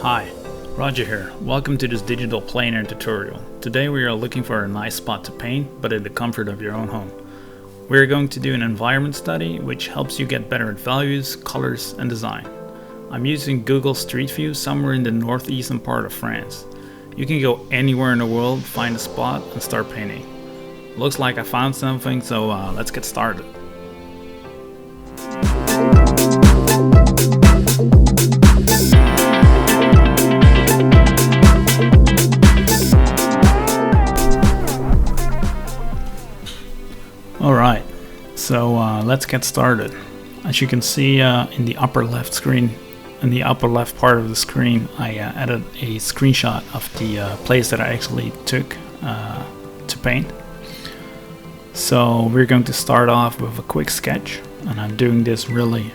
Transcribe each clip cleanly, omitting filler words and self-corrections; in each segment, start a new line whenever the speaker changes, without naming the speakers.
Hi, Roger here. Welcome to this digital Pleinair tutorial. Today we are looking for a nice spot to paint, but in the comfort of your own home. We are going to do an environment study which helps you get better at values, colors and design. I'm using Google Street View somewhere in the northeastern part of France. You can go anywhere in the world, find a spot and start painting. Looks like I found something, so let's get started. Alright, so let's get started. As you can see in the upper left screen, in the upper left part of the screen, I added a screenshot of the place that I actually took to paint. So we're going to start off with a quick sketch, and I'm doing this really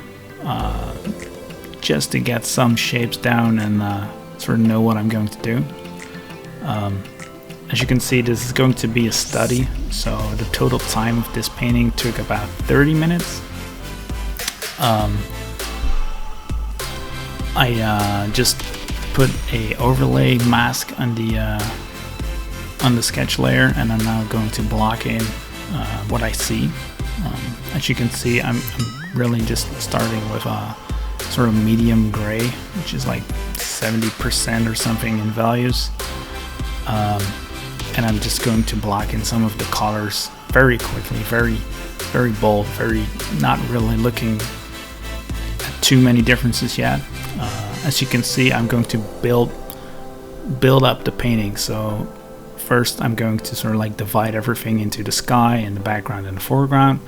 just to get some shapes down and sort of know what I'm going to do. As you can see, this is going to be a study, so the total time of this painting took about 30 minutes. I just put a overlay mask on the sketch layer, and I'm now going to block in what I see. As you can see, I'm really just starting with a sort of medium gray, which is like 70% or something in values. And I'm just going to block in some of the colors very quickly, very bold, not really looking at too many differences yet. As you can see, I'm going to build up the painting. So first I'm going to sort of like divide everything into the sky and the background and the foreground,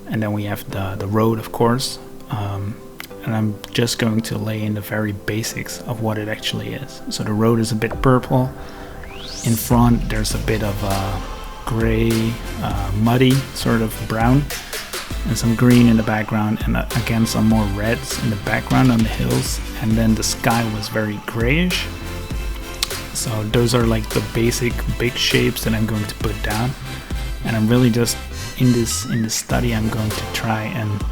and then we have the road, of course. And I'm just going to lay in the very basics of what it actually is. So the road is a bit purple. In front there's a bit of gray, muddy, sort of brown, and some green in the background, and again some more reds in the background on the hills, and then the sky was very grayish. So those are like the basic big shapes that I'm going to put down, and I'm really just in this study I'm going to try and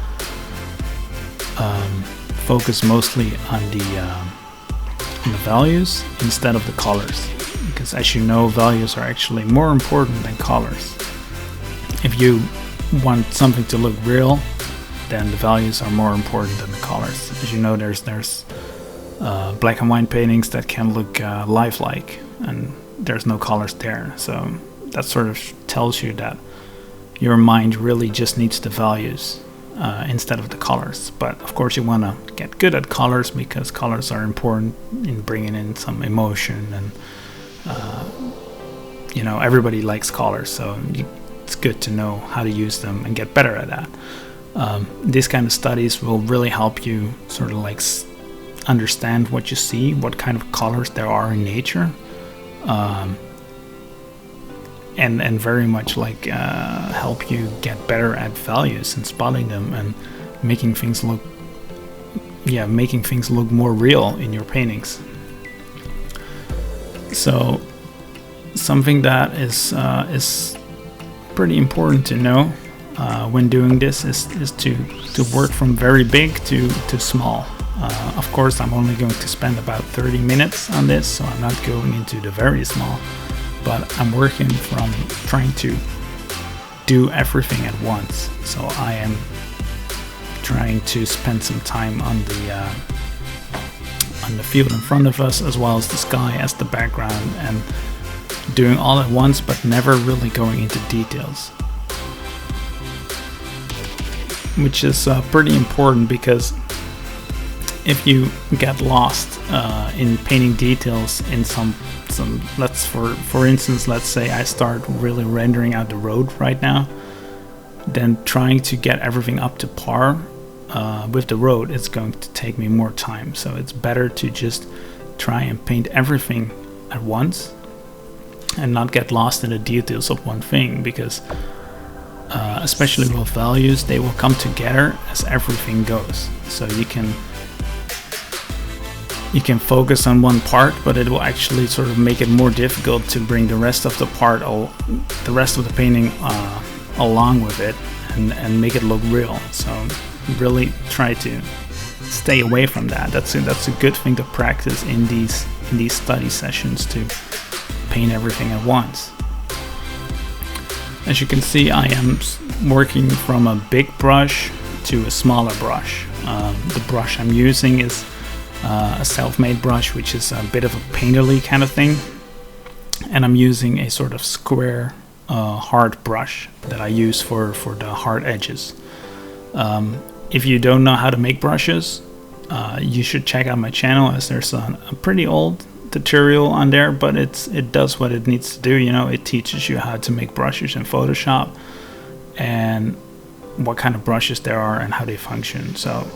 focus mostly on the values instead of the colors. Because as you know, values are actually more important than colors. If you want something to look real, then the values are more important than the colors. As you know, there's black and white paintings that can look lifelike, and there's no colors there. So that sort of tells you that your mind really just needs the values instead of the colors. But of course you want to get good at colors, because colors are important in bringing in some emotion, and you know, everybody likes colors, so it's good to know how to use them and get better at that. These kind of studies will really help you sort of like understand what you see, what kind of colors there are in nature, and very much like help you get better at values and spotting them and making things look more real in your paintings. So something that is pretty important to know when doing this is to work from very big to small. Of course, I'm only going to spend about 30 minutes on this, so I'm not going into the very small, but I'm working from trying to do everything at once. So I am trying to spend some time on the field in front of us, as well as the sky as the background, and doing all at once, but never really going into details, which is pretty important, because if you get lost in painting details in some for instance, let's say I start really rendering out the road right now, then trying to get everything up to par with the road, it's going to take me more time. So it's better to just try and paint everything at once and not get lost in the details of one thing, because especially with values, they will come together as everything goes. So you can focus on one part, but it will actually sort of make it more difficult to bring the rest of the rest of the painting along with it and make it look real. So really try to stay away from that. That's a good thing to practice in these study sessions, to paint everything at once. As you can see, I am working from a big brush to a smaller brush. The brush I'm using is a self-made brush, which is a bit of a painterly kind of thing, and I'm using a sort of square hard brush that I use for the hard edges. If you don't know how to make brushes, you should check out my channel, as there's a pretty old tutorial on there, but it does what it needs to do. You know, it teaches you how to make brushes in Photoshop and what kind of brushes there are and how they function. So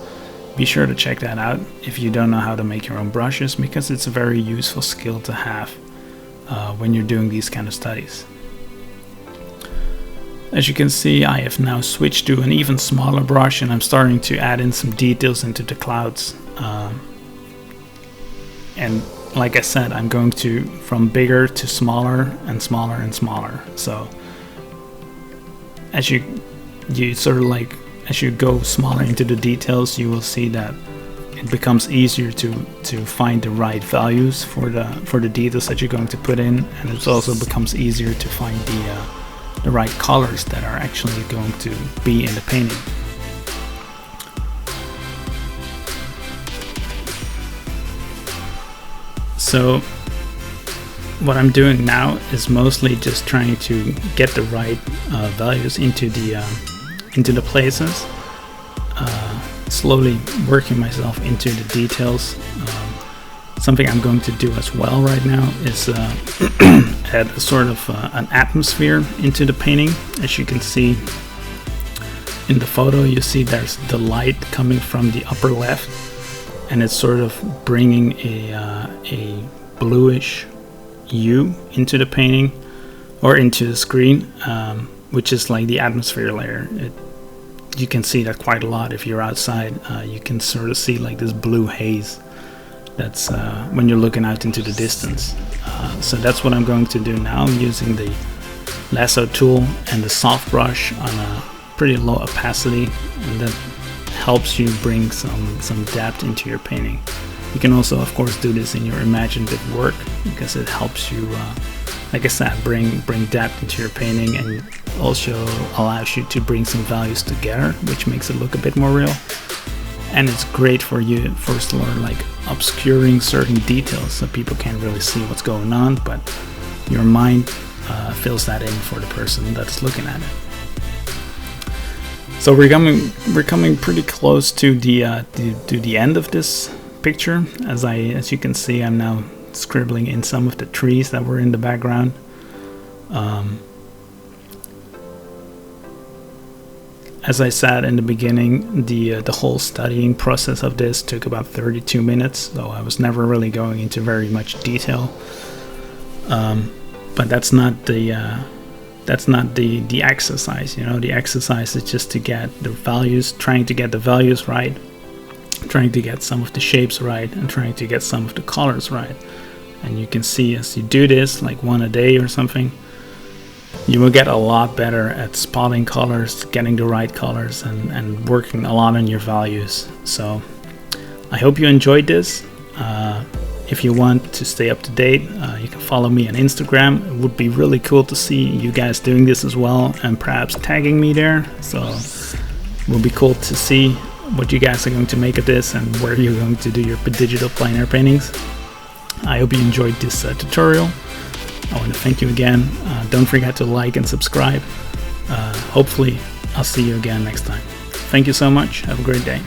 be sure to check that out if you don't know how to make your own brushes, because it's a very useful skill to have when you're doing these kind of studies. As you can see, I have now switched to an even smaller brush, and I'm starting to add in some details into the clouds. And like I said, I'm going from bigger to smaller and smaller and smaller. So as you sort of like, as you go smaller into the details, you will see that it becomes easier to find the right values for the details that you're going to put in, and it also becomes easier to find the right colors that are actually going to be in the painting. So what I'm doing now is mostly just trying to get the right values into the places, slowly working myself into the details. Something I'm going to do as well right now is add a sort of an atmosphere into the painting. As you can see in the photo, you see there's the light coming from the upper left, and it's sort of bringing a bluish hue into the painting, or into the screen, which is like the atmosphere layer. You can see that quite a lot if you're outside. You can sort of see like this blue haze. That's when you're looking out into the distance. So that's what I'm going to do now. I'm using the lasso tool and the soft brush on a pretty low opacity, and that helps you bring some depth into your painting. You can also, of course, do this in your imaginative work, because it helps you, like I said, bring depth into your painting, and also allows you to bring some values together, which makes it look a bit more real. And it's great for you first to learn like obscuring certain details so people can't really see what's going on, but your mind fills that in for the person that's looking at it. So we're coming pretty close to the end of this picture. As you can see, I'm now scribbling in some of the trees that were in the background. As I said in the beginning, the whole studying process of this took about 32 minutes, though I was never really going into very much detail. But that's not the exercise. You know, the exercise is just to get the values, trying to get the values right, trying to get some of the shapes right, and trying to get some of the colors right. And you can see as you do this, like one a day or something, you will get a lot better at spotting colors, getting the right colors, and working a lot on your values. So I hope you enjoyed this. If you want to stay up to date, you can follow me on Instagram. It would be really cool to see you guys doing this as well, and perhaps tagging me there. So it will be cool to see what you guys are going to make of this and where you're going to do your digital plein air paintings. I hope you enjoyed this tutorial. I want to thank you again. Don't forget to like and subscribe. Hopefully I'll see you again next time. Thank you so much. Have a great day.